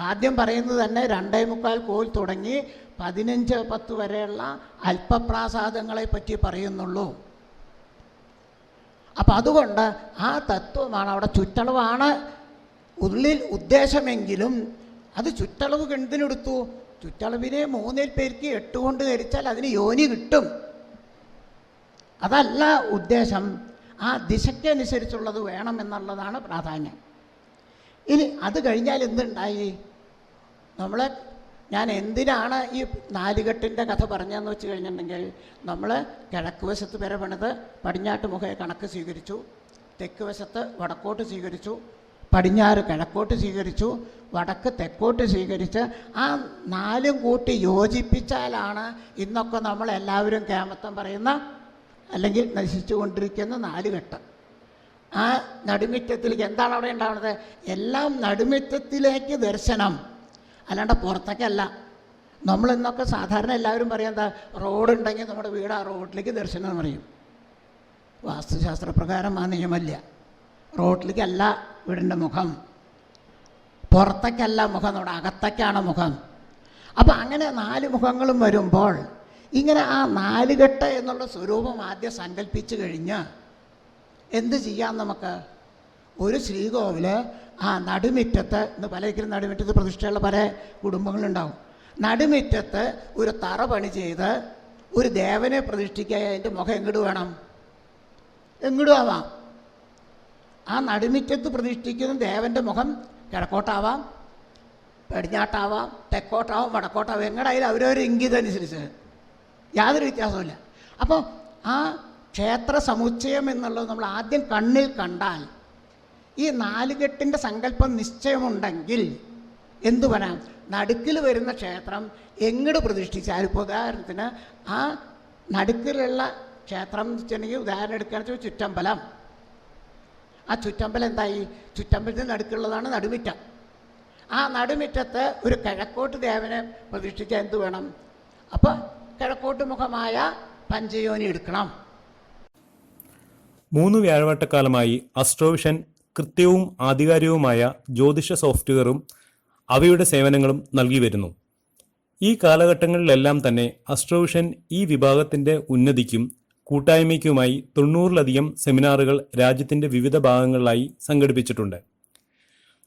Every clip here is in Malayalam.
ആദ്യം പറയുന്നത് തന്നെ 2.25 കോൽ തുടങ്ങി 15-10 വരെയുള്ള അല്പപ്രാസാദങ്ങളെ പറ്റി പറയുന്നുള്ളൂ. അപ്പം അതുകൊണ്ട് ആ തത്വമാണ് അവിടെ. ചുറ്റളവാണ് ഉള്ളിൽ ഉദ്ദേശമെങ്കിലും അത് ചുറ്റളവ് എന്തിനെടുത്തു? ചുറ്റളവിനെ 3 പേർക്ക് 8 കൊണ്ട് ധരിച്ചാൽ അതിന് യോനി കിട്ടും. അതല്ല ഉദ്ദേശം. ആ ദിശയ്ക്കനുസരിച്ചുള്ളത് വേണം എന്നുള്ളതാണ് പ്രാധാന്യം. ഇനി അത് കഴിഞ്ഞാൽ എന്തുണ്ടായി? ഞാൻ എന്തിനാണ് ഈ നാലുകെട്ടിൻ്റെ കഥ പറഞ്ഞതെന്ന് വെച്ച് കഴിഞ്ഞിട്ടുണ്ടെങ്കിൽ, നമ്മൾ കിഴക്ക് വശത്ത് വരെ പണിത് പടിഞ്ഞാട്ട് മുഖേ കണക്ക് സ്വീകരിച്ചു, തെക്ക് വശത്ത് വടക്കോട്ട് സ്വീകരിച്ചു, പടിഞ്ഞാറ് കിഴക്കോട്ട് സ്വീകരിച്ചു, വടക്ക് തെക്കോട്ട് സ്വീകരിച്ച് ആ 4 കൂട്ടി യോജിപ്പിച്ചാലാണ് ഇന്നൊക്കെ നമ്മളെല്ലാവരും കേമത്തം പറയുന്ന അല്ലെങ്കിൽ നശിച്ചു കൊണ്ടിരിക്കുന്ന 4 കെട്ട്. ആ നടുമിറ്റത്തിലേക്ക് എന്താണ് അവിടെ ഉണ്ടാവുന്നത്? എല്ലാം നടുമിറ്റത്തിലേക്ക് ദർശനം, അല്ലാണ്ട് പുറത്തേക്കല്ല. നമ്മളിന്നൊക്കെ സാധാരണ എല്ലാവരും പറയാം, എന്താ, റോഡുണ്ടെങ്കിൽ നമ്മുടെ വീട് ആ റോഡിലേക്ക് ദർശനം എന്ന് പറയും. വാസ്തുശാസ്ത്രപ്രകാരം ആ നിയമമില്ല. റോഡിലേക്കല്ല വീടിൻ്റെ മുഖം, പുറത്തേക്കല്ല മുഖം, നമ്മുടെ അകത്തേക്കാണ് മുഖം. അപ്പം അങ്ങനെ 4 മുഖങ്ങളും വരുമ്പോൾ ഇങ്ങനെ ആ 4 കെട്ട് എന്നുള്ള സ്വരൂപം ആദ്യം സങ്കല്പിച്ച് കഴിഞ്ഞ് എന്ത് ചെയ്യാം? നമുക്ക് ഒരു ശ്രീകോവിൽ ആ നടുമിറ്റത്ത്, ഇന്ന് പലർക്കും നടുമിറ്റത്ത് പ്രതിഷ്ഠയുള്ള പല കുടുംബങ്ങളുണ്ടാവും. നടുമിറ്റത്ത് ഒരു തറ പണി ചെയ്ത് ഒരു ദേവനെ പ്രതിഷ്ഠിക്കുക. അതിൻ്റെ മുഖം എങ്ങോട്ട് വേണം? എങ്ങോട്ടും ആവാം. ആ നടുമിറ്റത്ത് പ്രതിഷ്ഠിക്കുന്ന ദേവൻ്റെ മുഖം കിഴക്കോട്ടാവാം, പടിഞ്ഞാട്ടാവാം, തെക്കോട്ടാവാം, വടക്കോട്ടാവാം. എങ്ങടായാലും അവരവർ ഇംഗിതനുസരിച്ച് യാതൊരു വ്യത്യാസമില്ല. അപ്പോൾ ആ ക്ഷേത്ര സമുച്ചയം എന്നുള്ളത് നമ്മൾ ആദ്യം കണ്ണിൽ കണ്ടാൽ, ഈ 4 കെട്ടിൻ്റെ സങ്കല്പം നിശ്ചയമുണ്ടെങ്കിൽ എന്തു പറയാം? നടുക്കിൽ വരുന്ന ക്ഷേത്രം എങ്ങോട്ട് പ്രതിഷ്ഠിച്ചാൽ, ഇപ്പോൾ ഉദാഹരണത്തിന് ആ നടുക്കിലുള്ള ക്ഷേത്രം എന്ന് വെച്ചിട്ടുണ്ടെങ്കിൽ ഉദാഹരണം എടുക്കുകയാണെന്ന് വെച്ചാൽ ചുറ്റമ്പലം. ആ ചുറ്റമ്പലം എന്തായി? ചുറ്റമ്പലത്തിന് നടുക്കുള്ളതാണ് നടുമിറ്റം. ആ നടുമിറ്റത്ത് ഒരു കിഴക്കോട്ട് ദേവനെ പ്രതിഷ്ഠിച്ചാൽ എന്ത് വേണം? അപ്പോൾ കിഴക്കോട്ട് മുഖമായ പഞ്ചയോനി എടുക്കണം. 3 വ്യാഴവട്ടക്കാലമായി അസ്ട്രോവിഷൻ കൃത്യവും ആധികാരികവുമായ ജ്യോതിഷ സോഫ്റ്റ്വെയറും അവയുടെ സേവനങ്ങളും നൽകി വരുന്നു. ഈ കാലഘട്ടങ്ങളിലെല്ലാം തന്നെ അസ്ട്രോവിഷൻ ഈ വിഭാഗത്തിൻ്റെ ഉന്നതിക്കും കൂട്ടായ്മയ്ക്കുമായി 90-ലധികം സെമിനാറുകൾ രാജ്യത്തിൻ്റെ വിവിധ ഭാഗങ്ങളിലായി സംഘടിപ്പിച്ചിട്ടുണ്ട്.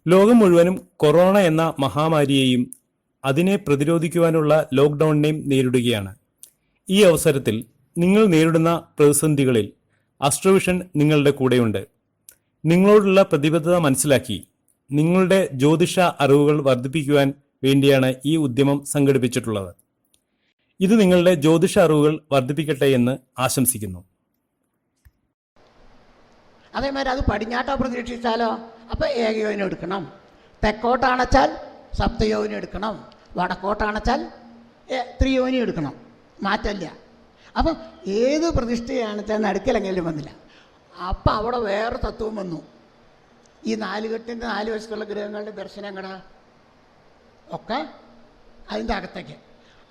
ലോകം മുഴുവനും കൊറോണ എന്ന മഹാമാരിയെയും അതിനെ പ്രതിരോധിക്കുവാനുള്ള ലോക്ക്ഡൗണിനെയും നേരിടുകയാണ്. ഈ അവസരത്തിൽ നിങ്ങൾ നേരിടുന്ന പ്രതിസന്ധികളിൽ അസ്ട്രോവിഷൻ നിങ്ങളുടെ കൂടെയുണ്ട്. നിങ്ങളോടുള്ള പ്രതിബദ്ധത മനസ്സിലാക്കി നിങ്ങളുടെ ജ്യോതിഷ അറിവുകൾ വർദ്ധിപ്പിക്കുവാൻ വേണ്ടിയാണ് ഈ ഉദ്യമം സംഘടിപ്പിച്ചിട്ടുള്ളത്. ഇത് നിങ്ങളുടെ ജ്യോതിഷ അറിവുകൾ വർദ്ധിപ്പിക്കട്ടെ എന്ന് ആശംസിക്കുന്നു. അതേമാതിരി അത് പടിഞ്ഞാട്ടോ പ്രതീക്ഷിച്ചാലോ, അപ്പോൾ ഏകയോനി എടുക്കണം. തെക്കോട്ടാണച്ചാൽ സപ്തയോനി എടുക്കണം. വടക്കോട്ടാണച്ചാൽ ത്രിയോനി എടുക്കണം. മാറ്റമില്ല. അപ്പം ഏത് പ്രതിഷ്ഠയാണെച്ചാൽ നടുക്കലെങ്കിലും വന്നില്ല. അപ്പം അവിടെ വേറെ തത്വം വന്നു. ഈ 4 കെട്ടിൻ്റെ 4 വശത്തുള്ള ഗ്രഹങ്ങളുടെ ദർശനങ്ങൾ ഒക്കെ അതിൻ്റെ അകത്തേക്ക്.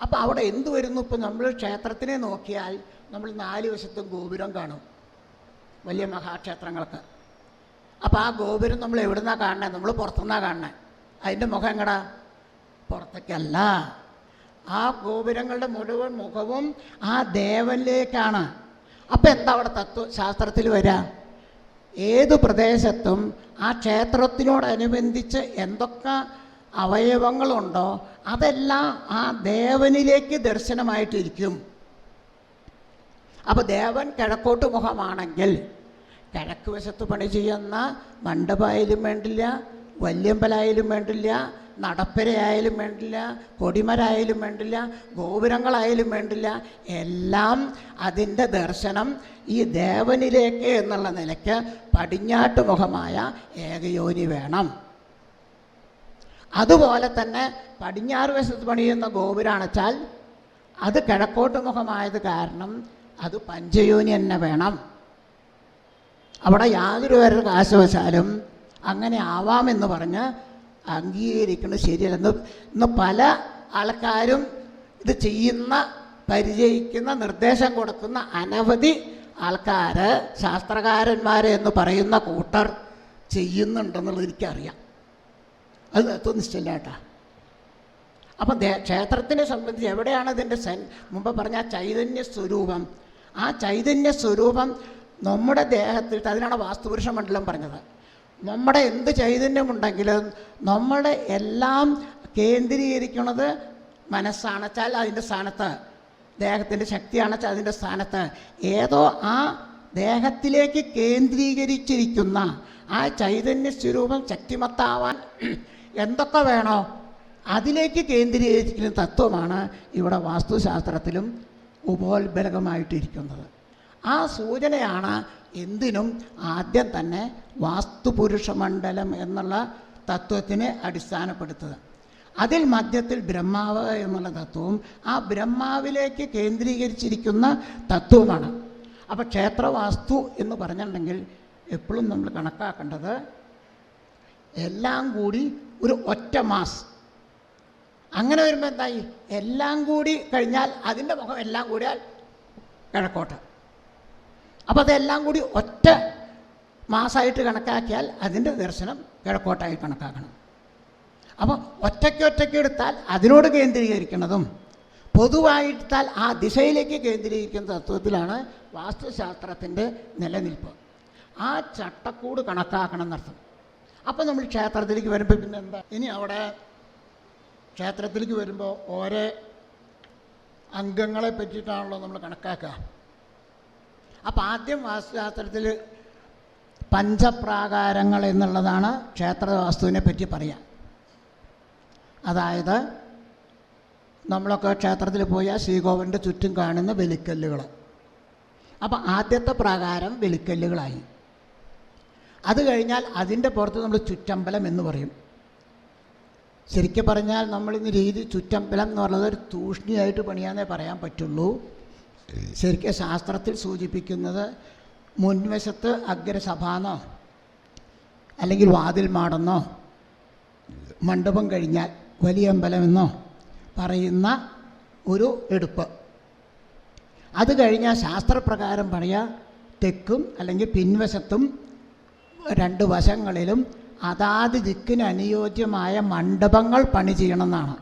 അപ്പം അവിടെ എന്ത് വരുന്നു? ഇപ്പം നമ്മൾ ക്ഷേത്രത്തിനെ നോക്കിയാൽ നമ്മൾ 4 വശത്തും ഗോപുരം കാണും, വലിയ മഹാക്ഷേത്രങ്ങൾക്ക്. അപ്പം ആ ഗോപുരം നമ്മൾ എവിടെ നിന്നാണ് കാണണത്? നമ്മൾ പുറത്തുനിന്നാണ് കാണണത്. അതിൻ്റെ മുഖം എങ്ങടാ? പുറത്തേക്കല്ല. ആ ഗോപുരങ്ങളുടെ മുഴുവൻ മുഖവും ആ ദേവനിലേക്കാണ്. അപ്പം എന്താ അവിടെ തത്വശാസ്ത്രത്തിൽ വരിക? ഏത് പ്രദേശത്തും ആ ക്ഷേത്രത്തിനോടനുബന്ധിച്ച് എന്തൊക്കെ അവയവങ്ങളുണ്ടോ അതെല്ലാം ആ ദേവനിലേക്ക് ദർശനമായിട്ടിരിക്കും. അപ്പോൾ ദേവൻ കിഴക്കോട്ട് മുഖമാണെങ്കിൽ കിഴക്ക് വശത്ത് പണി ചെയ്യുന്ന മണ്ഡപമായാലും വേണ്ടില്ല, വല്യമ്പലായാലും വേണ്ടില്ല, നടപ്പരയായാലും വേണ്ടില്ല, കൊടിമരായാലും വേണ്ടില്ല, ഗോപുരങ്ങളായാലും വേണ്ടില്ല, എല്ലാം അതിൻ്റെ ദർശനം ഈ ദേവനിലേക്ക് എന്നുള്ള നിലയ്ക്ക് പടിഞ്ഞാട്ട് മുഖമായ ഏകയോനി വേണം. അതുപോലെ തന്നെ പടിഞ്ഞാറ് വശത്ത് പണിയുന്ന ഗോപുരാണെച്ചാൽ അത് കിഴക്കോട്ട് മുഖമായത് കാരണം അത് പഞ്ചയോനി തന്നെ വേണം. അവിടെ യാതൊരു കാശവശാലും അങ്ങനെ ആവാമെന്ന് പറഞ്ഞ് അംഗീകരിക്കുന്നത് ശരിയല്ല. ഇന്ന് പല ആൾക്കാരും ഇത് ചെയ്യുന്ന, പരിചയിക്കുന്ന, നിർദ്ദേശം കൊടുക്കുന്ന അനവധി ആൾക്കാർ, ശാസ്ത്രകാരന്മാർ എന്ന് പറയുന്ന കൂട്ടർ ചെയ്യുന്നുണ്ടെന്നുള്ളത് എനിക്കറിയാം. അത് തത്വനിഷ്ഠയില്ല കേട്ടാ. അപ്പം ക്ഷേത്രത്തിനെ സംബന്ധിച്ച് എവിടെയാണ് ഇതിൻ്റെ മുമ്പ് പറഞ്ഞ ചൈതന്യ സ്വരൂപം? ആ ചൈതന്യ സ്വരൂപം നമ്മുടെ ദേഹത്തിൽ, അതിനാണ് വാസ്തുപുരുഷ മണ്ഡലം പറഞ്ഞത്. നമ്മുടെ എന്ത് ചൈതന്യമുണ്ടെങ്കിലും നമ്മുടെ എല്ലാം കേന്ദ്രീകരിക്കുന്നത് മനസ്സാണെച്ചാൽ അതിൻ്റെ സ്ഥാനത്ത്, ദേഹത്തിൻ്റെ ശക്തിയാണെച്ചാൽ അതിൻ്റെ സ്ഥാനത്ത്, ഏതോ ആ ദേഹത്തിലേക്ക് കേന്ദ്രീകരിച്ചിരിക്കുന്ന ആ ചൈതന്യ സ്വരൂപം ശക്തിമത്താവാൻ എന്തൊക്കെ വേണോ അതിലേക്ക് കേന്ദ്രീകരിക്കുന്ന തത്വമാണ് ഇവിടെ വാസ്തുശാസ്ത്രത്തിലും ഉപോത്ബലകമായിട്ടിരിക്കുന്നത്. ആ സൂചനയാണ് എന്തിനും ആദ്യം തന്നെ വാസ്തുപുരുഷമണ്ഡലം എന്നുള്ള തത്വത്തിനെ അടിസ്ഥാനപ്പെടുത്തുക. അതിൽ മധ്യത്തിൽ ബ്രഹ്മാവ് എന്നുള്ള തത്വവും ആ ബ്രഹ്മാവിലേക്ക് കേന്ദ്രീകരിച്ചിരിക്കുന്ന തത്വമാണ്. അപ്പോൾ ക്ഷേത്രവാസ്തു എന്ന് പറഞ്ഞിട്ടുണ്ടെങ്കിൽ എപ്പോഴും നമ്മൾ കണക്കാക്കേണ്ടത് എല്ലാം കൂടി ഒരു ഒറ്റ മാസ്. അങ്ങനെ വരുമ്പോൾ എന്തായി? എല്ലാം കൂടി കഴിഞ്ഞാൽ അതിൻ്റെ മുഖം എല്ലാം കൂടിയാൽ കിഴക്കോട്ട്. അപ്പോൾ അതെല്ലാം കൂടി ഒറ്റ മാസമായിട്ട് കണക്കാക്കിയാൽ അതിൻ്റെ ദർശനം കിഴക്കോട്ടായി കണക്കാക്കണം. അപ്പോൾ ഒറ്റയ്ക്ക് എടുത്താൽ അതിനോട് കേന്ദ്രീകരിക്കുന്നതും പൊതുവായിട്ടാൽ ആ ദിശയിലേക്ക് കേന്ദ്രീകരിക്കുന്ന തത്വത്തിലാണ് വാസ്തുശാസ്ത്രത്തിൻ്റെ നിലനിൽപ്പ്. ആ ചട്ടക്കൂട് കണക്കാക്കണം എന്നർത്ഥം. അപ്പോൾ നമ്മൾ ക്ഷേത്രത്തിലേക്ക് വരുമ്പോൾ പിന്നെ എന്താ, ഇനി അവിടെ ക്ഷേത്രത്തിലേക്ക് വരുമ്പോൾ ഓരോ അംഗങ്ങളെ പറ്റിയിട്ടാണല്ലോ നമ്മൾ കണക്കാക്കുക. അപ്പോൾ ആദ്യം വാസ്തുശാസ്ത്രത്തിൽ പഞ്ചപ്രാകാരങ്ങൾ എന്നുള്ളതാണ് ക്ഷേത്രവാസ്തുവിനെ പറ്റി പറയുക. അതായത് നമ്മളൊക്കെ ക്ഷേത്രത്തിൽ പോയാൽ ശ്രീകോവിലിൻ്റെ ചുറ്റും കാണുന്ന വെലിക്കല്ലുകൾ. അപ്പോൾ ആദ്യത്തെ പ്രാകാരം വെലിക്കല്ലുകളായി. അത് കഴിഞ്ഞാൽ അതിൻ്റെ പുറത്ത് നമ്മൾ ചുറ്റമ്പലം എന്ന് പറയും. ശരിക്കും പറഞ്ഞാൽ നമ്മളിന്ന് രീതി ചുറ്റമ്പലം എന്ന് പറയുന്നത് ഒരു തൂഷ്ണിയായിട്ട് പണിയാന്നേ പറയാൻ പറ്റുള്ളൂ. ശരിക്കും ശാസ്ത്രത്തിൽ സൂചിപ്പിക്കുന്നത് മുൻവശത്ത് അഗ്രസഭാന്നോ അല്ലെങ്കിൽ വാതിൽ മാടെന്നോ മണ്ഡപം കഴിഞ്ഞാൽ വലിയ അമ്പലമെന്നോ പറയുന്ന ഒരു എടുപ്പ്. അത് കഴിഞ്ഞാൽ ശാസ്ത്രപ്രകാരം പറയുക തെക്കും അല്ലെങ്കിൽ പിൻവശത്തും രണ്ട് വശങ്ങളിലും അതാത് ദിക്കിന് അനുയോജ്യമായ മണ്ഡപങ്ങൾ പണി ചെയ്യണമെന്നാണ്.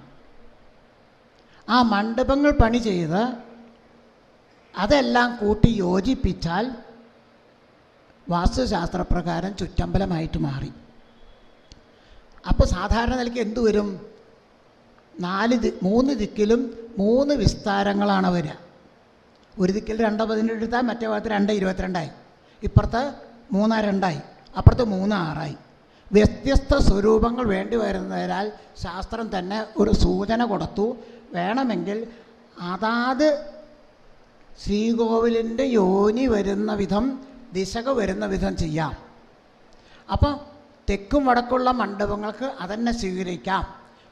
ആ മണ്ഡപങ്ങൾ പണി ചെയ്ത് അതെല്ലാം കൂട്ടി യോജിപ്പിച്ചാൽ വാസ്തുശാസ്ത്രപ്രകാരം ചുറ്റമ്പലമായിട്ട് മാറി. അപ്പോൾ സാധാരണ നിലയ്ക്ക് എന്തു വരും? 3 ദിക്കിലും 3 വിസ്താരങ്ങളാണ് വരിക. ഒരു ദിക്കിൽ 2:18 എടുത്താൽ മറ്റേ ഭാഗത്ത് 2:22 ഇപ്പുറത്ത് 3:2 അപ്പുറത്ത് 3:6 വ്യത്യസ്ത സ്വരൂപങ്ങൾ വേണ്ടി വരുന്നതിനാൽ ശാസ്ത്രം തന്നെ ഒരു സൂചന കൊടുത്തു. വേണമെങ്കിൽ അതാത് ശ്രീകോവിലിൻ്റെ യോനി വരുന്ന വിധം, ദിശക വരുന്ന വിധം ചെയ്യാം. അപ്പോൾ തെക്കും വടക്കുള്ള മണ്ഡപങ്ങൾക്ക് അതന്നെ സ്വീകരിക്കാം.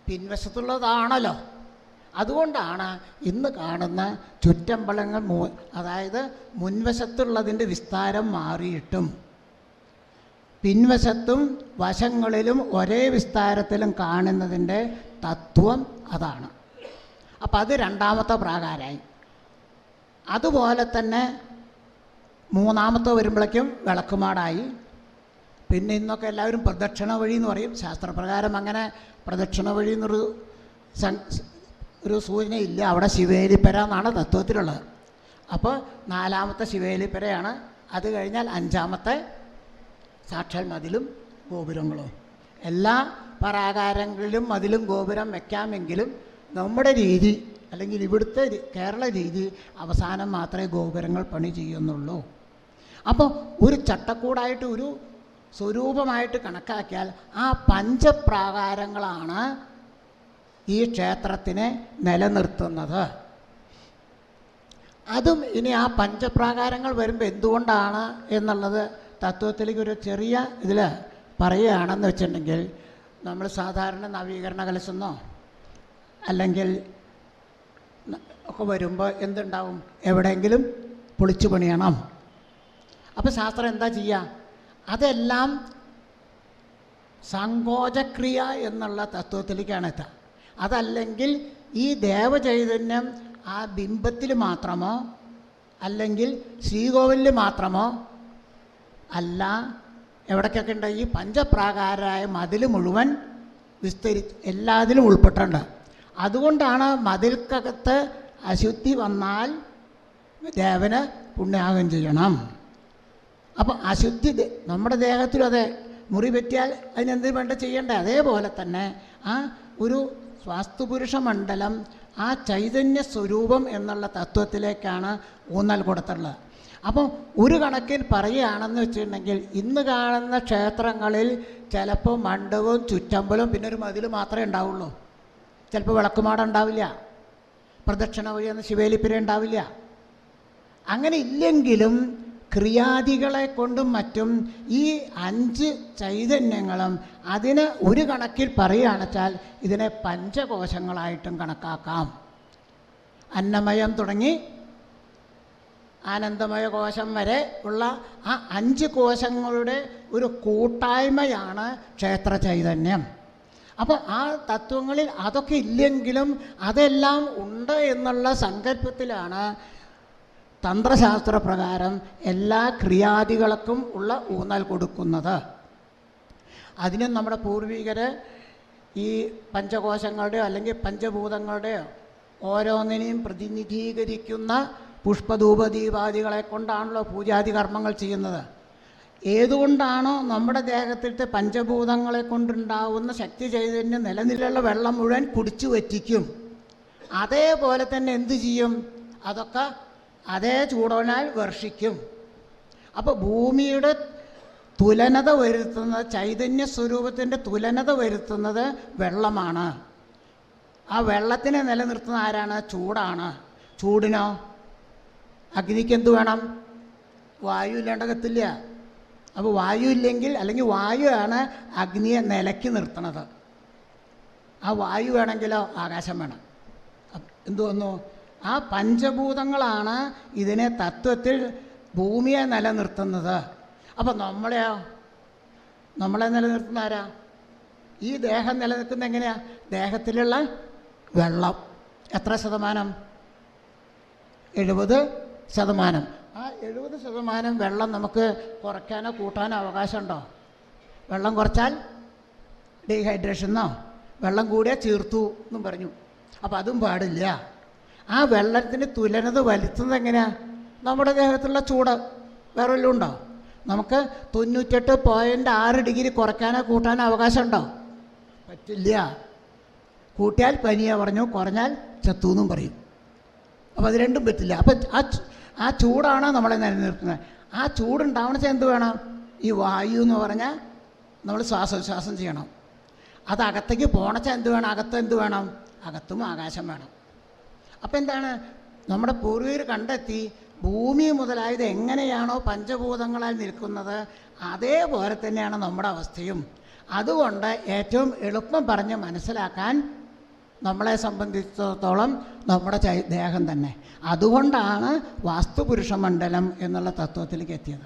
പിൻവശത്തുള്ളതാണല്ലോ. അതുകൊണ്ടാണ് ഇന്ന് കാണുന്ന ചുറ്റമ്പലങ്ങൾ അതായത് മുൻവശത്തുള്ളതിൻ്റെ വിസ്താരം മാറിയിട്ടും പിൻവശത്തും വശങ്ങളിലും ഒരേ വിസ്താരത്തിലും കാണുന്നതിൻ്റെ തത്വം അതാണ്. അപ്പം അത് രണ്ടാമത്തെ പ്രാകാരമായി. അതുപോലെ തന്നെ മൂന്നാമത്തെ വരുമ്പോഴേക്കും വിളക്കുമാടായി. പിന്നെ ഇന്നൊക്കെ എല്ലാവരും പ്രദക്ഷിണ വഴി എന്ന് പറയും. ശാസ്ത്രപ്രകാരം അങ്ങനെ പ്രദക്ഷിണ വഴി ഒരു സൂചനയില്ല. അവിടെ ശിവേലിപ്പര എന്നാണ് തത്വത്തിലുള്ളത്. അപ്പോൾ 4ാമത്തെ ശിവേലിപ്പരയാണ്. അത് കഴിഞ്ഞാൽ 5ാമത്തെ സാക്ഷാൽ മതിലും ഗോപുരങ്ങളും. എല്ലാ പ്രാകാരങ്ങളിലും മതിലും ഗോപുരം വയ്ക്കാമെങ്കിലും നമ്മുടെ രീതി അല്ലെങ്കിൽ ഇവിടുത്തെ കേരള രീതി അവസാനം മാത്രമേ ഗോപുരങ്ങൾ പണി ചെയ്യുന്നുള്ളൂ. അപ്പോൾ ഒരു ചട്ടക്കൂടായിട്ട് ഒരു സ്വരൂപമായിട്ട് കണക്കാക്കിയാൽ ആ പഞ്ചപ്രാകാരങ്ങളാണ് ഈ ക്ഷേത്രത്തിനെ നിലനിർത്തുന്നത്. അതും ഇനി ആ പഞ്ചപ്രാകാരങ്ങൾ വരുമ്പോൾ എന്തുകൊണ്ടാണ് എന്നുള്ളത് തത്വത്തിലേക്ക് ഒരു ചെറിയ ഇതിൽ പറയുകയാണെന്ന് വെച്ചിട്ടുണ്ടെങ്കിൽ, നമ്മൾ സാധാരണ നവീകരണ കലശെന്നോ അല്ലെങ്കിൽ ഒക്കെ വരുമ്പോൾ എന്തുണ്ടാവും? എവിടെയെങ്കിലും പൊളിച്ചു പണിയണം. അപ്പോൾ ശാസ്ത്രം എന്താ ചെയ്യുക? അതെല്ലാം സങ്കോചക്രിയ എന്നുള്ള തത്വത്തിലേക്കാണ് എത്തുക. അതല്ലെങ്കിൽ ഈ ദേവചൈതന്യം ആ ബിംബത്തിൽ മാത്രമോ അല്ലെങ്കിൽ ശ്രീകോവിലിൽ മാത്രമോ അല്ല, എവിടേക്കൊക്കെ ഉണ്ട് ഈ പഞ്ചപ്രാകാരമായ മതിൽ മുഴുവൻ എല്ലാത്തിലും ഉൾപ്പെട്ടിട്ടുണ്ട്. അതുകൊണ്ടാണ് മതിൽക്കകത്ത് അശുദ്ധി വന്നാൽ ദേവന് പുണ്യാഹം ചെയ്യണം. അപ്പം അശുദ്ധി നമ്മുടെ ദേഹത്തിലും അതെ, മുറി പറ്റിയാൽ അതിനെന്ത് വേണ്ട ചെയ്യേണ്ടേ? അതേപോലെ തന്നെ ആ ഒരു വാസ്തുപുരുഷ മണ്ഡലം ആ ചൈതന്യ സ്വരൂപം എന്നുള്ള തത്വത്തിലേക്കാണ് ഊന്നൽ കൊടുത്തുള്ളത്. അപ്പം ഒരു കണക്കിൽ പറയുകയാണെന്ന് വെച്ചിട്ടുണ്ടെങ്കിൽ ഇന്ന് കാണുന്ന ക്ഷേത്രങ്ങളിൽ ചിലപ്പോൾ മണ്ഡപവും ചുറ്റമ്പലും പിന്നെ ഒരു മതിൽ മാത്രമേ ഉണ്ടാവുള്ളൂ. ചിലപ്പോൾ വിളക്കുമാടം ഉണ്ടാവില്ല, പ്രദക്ഷിണ വഴിയെന്ന ശിവേലിപ്പിര ഉണ്ടാവില്ല. അങ്ങനെ ഇല്ലെങ്കിലും ക്രിയാദികളെ കൊണ്ടും മറ്റും ഈ 5 ചൈതന്യങ്ങളും അതിന് ഒരു കണക്കിൽ പറയുകയാണെച്ചാൽ ഇതിനെ പഞ്ചകോശങ്ങളായിട്ടും കണക്കാക്കാം. അന്നമയം തുടങ്ങി ആനന്ദമയ കോശം വരെ ഉള്ള ആ 5 കോശങ്ങളുടെ ഒരു കൂട്ടായ്മയാണ് ക്ഷേത്ര ചൈതന്യം. അപ്പോൾ ആ തത്വങ്ങളിൽ അതൊക്കെ ഇല്ലെങ്കിലും അതെല്ലാം ഉണ്ട് എന്നുള്ള സങ്കല്പത്തിലാണ് തന്ത്രശാസ്ത്ര പ്രകാരം എല്ലാ ക്രിയാദികൾക്കും ഉള്ള ഊന്നൽ കൊടുക്കുന്നത്. അതിനും നമ്മുടെ പൂർവികർ ഈ പഞ്ചകോശങ്ങളുടെയോ അല്ലെങ്കിൽ പഞ്ചഭൂതങ്ങളുടെയോ ഓരോന്നിനെയും പ്രതിനിധീകരിക്കുന്ന പുഷ്പധൂപദീപാദികളെ കൊണ്ടാണല്ലോ പൂജാതി കർമ്മങ്ങൾ ചെയ്യുന്നത്. ഏതുകൊണ്ടാണോ നമ്മുടെ ദേഹത്തിലത്തെ പഞ്ചഭൂതങ്ങളെ കൊണ്ടുണ്ടാവുന്ന ശക്തി ചൈതന്യം നിലനിലുള്ള വെള്ളം മുഴുവൻ കുടിച്ചു വറ്റിക്കും. അതേപോലെ തന്നെ എന്തു ചെയ്യും? അതൊക്കെ അതേ ചൂടോനാൽ വർഷിക്കും. അപ്പോൾ ഭൂമിയുടെ തുലനത വരുത്തുന്നത്, ചൈതന്യ സ്വരൂപത്തിൻ്റെ തുലനത വരുത്തുന്നത് വെള്ളമാണ്. ആ വെള്ളത്തിനെ നിലനിർത്തുന്ന ആരാണ്? ചൂടാണ്. ചൂടിനോ അഗ്നിക്ക് എന്ത് വേണം? വായു ഇല്ലാണ്ട് കത്തില്ല. അപ്പോൾ വായു ഇല്ലെങ്കിൽ, അല്ലെങ്കിൽ വായുവാണ് അഗ്നിയെ നിലയ്ക്ക് നിർത്തണത്. ആ വായു വേണമെങ്കിലോ ആകാശം വേണം. എന്തു വന്നു? ആ പഞ്ചഭൂതങ്ങളാണ് ഇതിനെ തത്വത്തിൽ ഭൂമിയെ നിലനിർത്തുന്നത്. അപ്പം നമ്മളെ നിലനിർത്തുന്ന ആരാ? ഈ ദേഹം നിലനിൽക്കുന്ന എങ്ങനെയാ? ദേഹത്തിലുള്ള വെള്ളം എത്ര ശതമാനം? 70%. ആ 70% വെള്ളം നമുക്ക് കുറയ്ക്കാനോ കൂട്ടാനോ അവകാശമുണ്ടോ? വെള്ളം കുറച്ചാൽ ഡീഹൈഡ്രേഷനോ, വെള്ളം കൂടിയാൽ ചീർത്തു എന്നും പറഞ്ഞു. അപ്പം അതും പാടില്ല. ആ വെള്ളത്തിന് തുലനത വരുത്തുന്നത് എങ്ങനെയാണ്? നമ്മുടെ ദേഹത്തുള്ള ചൂട്. വേറെ വല്ലതും ഉണ്ടോ? നമുക്ക് 98.6 ഡിഗ്രി കുറയ്ക്കാനോ കൂട്ടാനോ അവകാശമുണ്ടോ? പറ്റില്ല. കൂട്ടിയാൽ പനിയാ പറഞ്ഞു, കുറഞ്ഞാൽ ചത്തു എന്നും പറയും. അപ്പോൾ അത് രണ്ടും പറ്റില്ല. അപ്പം ആ ചൂടാണ് നമ്മളെ നിലനിർത്തുന്നത്. ആ ചൂടുണ്ടാവണമെന്ന് എന്ത് വേണം? ഈ വായു എന്ന് പറഞ്ഞാൽ നമ്മൾ ശ്വാസോച്ഛ്വാസം ചെയ്യണം. അത് അകത്തേക്ക് പോണച്ചാൽ എന്ത് വേണം? അകത്ത് എന്ത് വേണം? അകത്തും ആകാശം വേണം. അപ്പം എന്താണ്? നമ്മുടെ പൂർവികർ കണ്ടെത്തി ഭൂമി മുതലായത് എങ്ങനെയാണോ പഞ്ചഭൂതങ്ങളാൽ നിൽക്കുന്നത് അതേപോലെ തന്നെയാണ് നമ്മുടെ അവസ്ഥയും. അതുകൊണ്ട് ഏറ്റവും എളുപ്പം പറഞ്ഞ് മനസ്സിലാക്കാൻ നമ്മളെ സംബന്ധിച്ചിടത്തോളം നമ്മുടെ ദേഹം തന്നെ. അതുകൊണ്ടാണ് വാസ്തുപുരുഷ മണ്ഡലം എന്നുള്ള തത്വത്തിലേക്ക് എത്തിയത്.